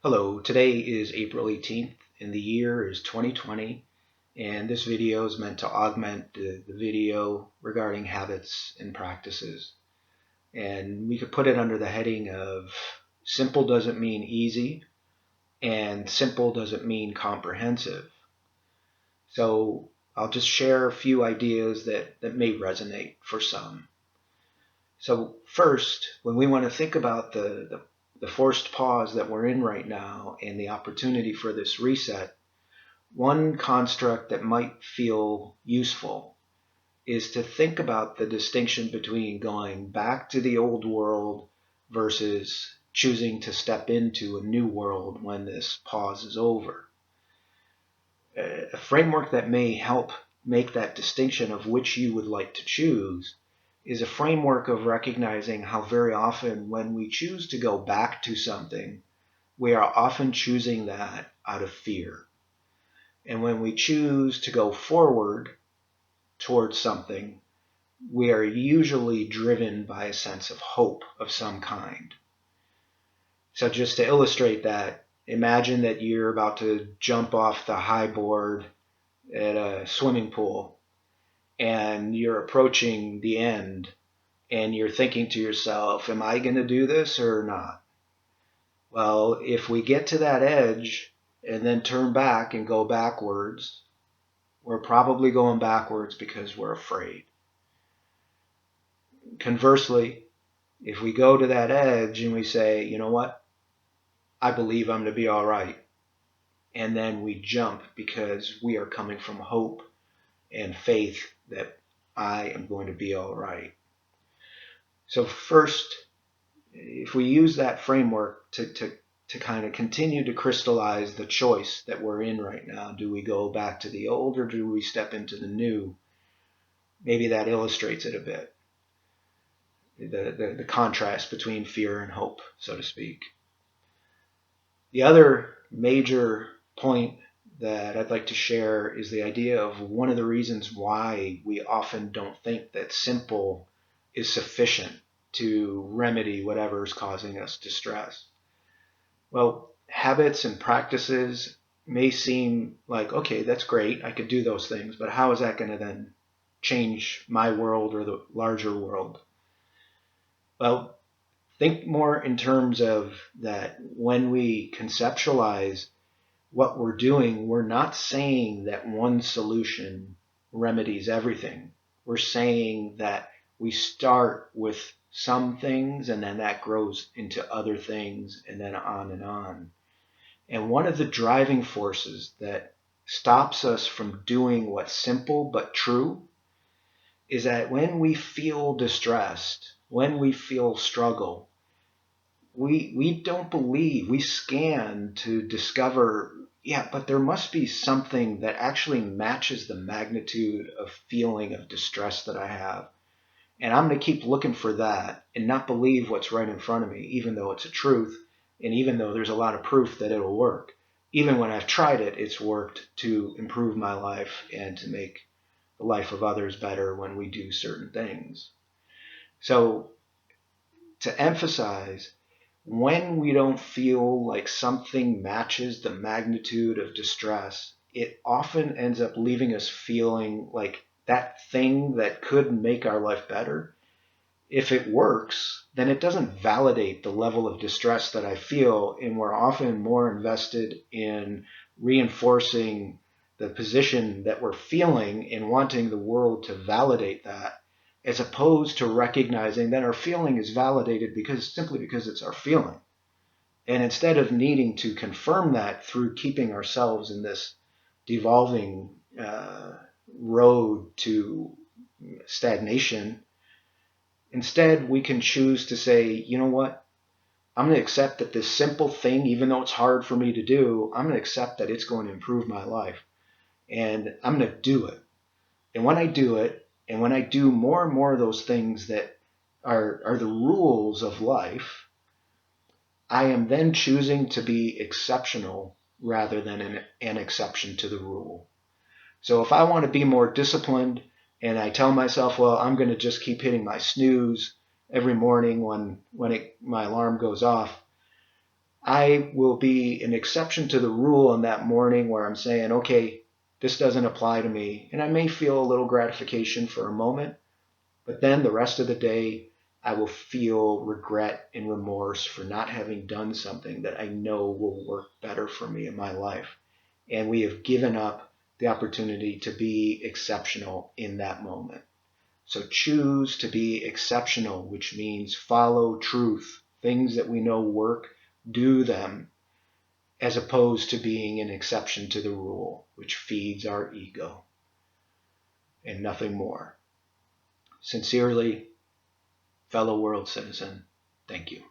Hello, today is April 18th and the year is 2020, and this video is meant to augment the video regarding habits and practices. And we could put it under the heading of simple doesn't mean easy and simple doesn't mean comprehensive. So I'll just share a few ideas that may resonate for some. So first, when we want to think about the forced pause that we're in right now and the opportunity for this reset, one construct that might feel useful is to think about the distinction between going back to the old world versus choosing to step into a new world when this pause is over. A framework that may help make that distinction of which you would like to choose is a framework of recognizing how very often when we choose to go back to something, we are often choosing that out of fear. And when we choose to go forward towards something, we are usually driven by a sense of hope of some kind. So just to illustrate that, imagine that you're about to jump off the high board at a swimming pool and you're approaching the end and you're thinking to yourself, am I going to do this or not? Well, if we get to that edge and then turn back and go backwards, we're probably going backwards because we're afraid. Conversely, if we go to that edge and we say, you know what, I believe I'm going to be all right, and then we jump because we are coming from hope and faith that I am going to be all right. So first, if we use that framework to kind of continue to crystallize the choice that we're in right now, do we go back to the old or do we step into the new? Maybe that illustrates it a bit. The contrast between fear and hope, so to speak. The other major point that I'd like to share is the idea of one of the reasons why we often don't think that simple is sufficient to remedy whatever is causing us distress. Well, habits and practices may seem like, okay, that's great, I could do those things, but how is that going to then change my world or the larger world? Well, think more in terms of that when we conceptualize what we're doing, we're not saying that one solution remedies everything. We're saying that we start with some things and then that grows into other things and then on and on. And one of the driving forces that stops us from doing what's simple but true is that when we feel distressed, when we feel struggle, we don't believe, we scan to discover, yeah, but there must be something that actually matches the magnitude of feeling of distress that I have. And I'm going to keep looking for that and not believe what's right in front of me, even though it's a truth, and even though there's a lot of proof that it'll work. Even when I've tried it, it's worked to improve my life and to make the life of others better when we do certain things. So to emphasize, when we don't feel like something matches the magnitude of distress, it often ends up leaving us feeling like that thing that could make our life better, if it works, then it doesn't validate the level of distress that I feel, and we're often more invested in reinforcing the position that we're feeling and wanting the world to validate that, as opposed to recognizing that our feeling is validated simply because it's our feeling. And instead of needing to confirm that through keeping ourselves in this devolving road to stagnation, instead we can choose to say, you know what, I'm going to accept that this simple thing, even though it's hard for me to do, I'm going to accept that it's going to improve my life. And I'm going to do it. And when I do it, and when I do more and more of those things that are the rules of life, I am then choosing to be exceptional rather than an exception to the rule. So if I want to be more disciplined and I tell myself, well, I'm going to just keep hitting my snooze every morning when my alarm goes off, I will be an exception to the rule in that morning where I'm saying, okay, this doesn't apply to me. And I may feel a little gratification for a moment, but then the rest of the day, I will feel regret and remorse for not having done something that I know will work better for me in my life. And we have given up the opportunity to be exceptional in that moment. So choose to be exceptional, which means follow truth. Things that we know work, do them, as opposed to being an exception to the rule, which feeds our ego and nothing more. Sincerely, fellow world citizen, thank you.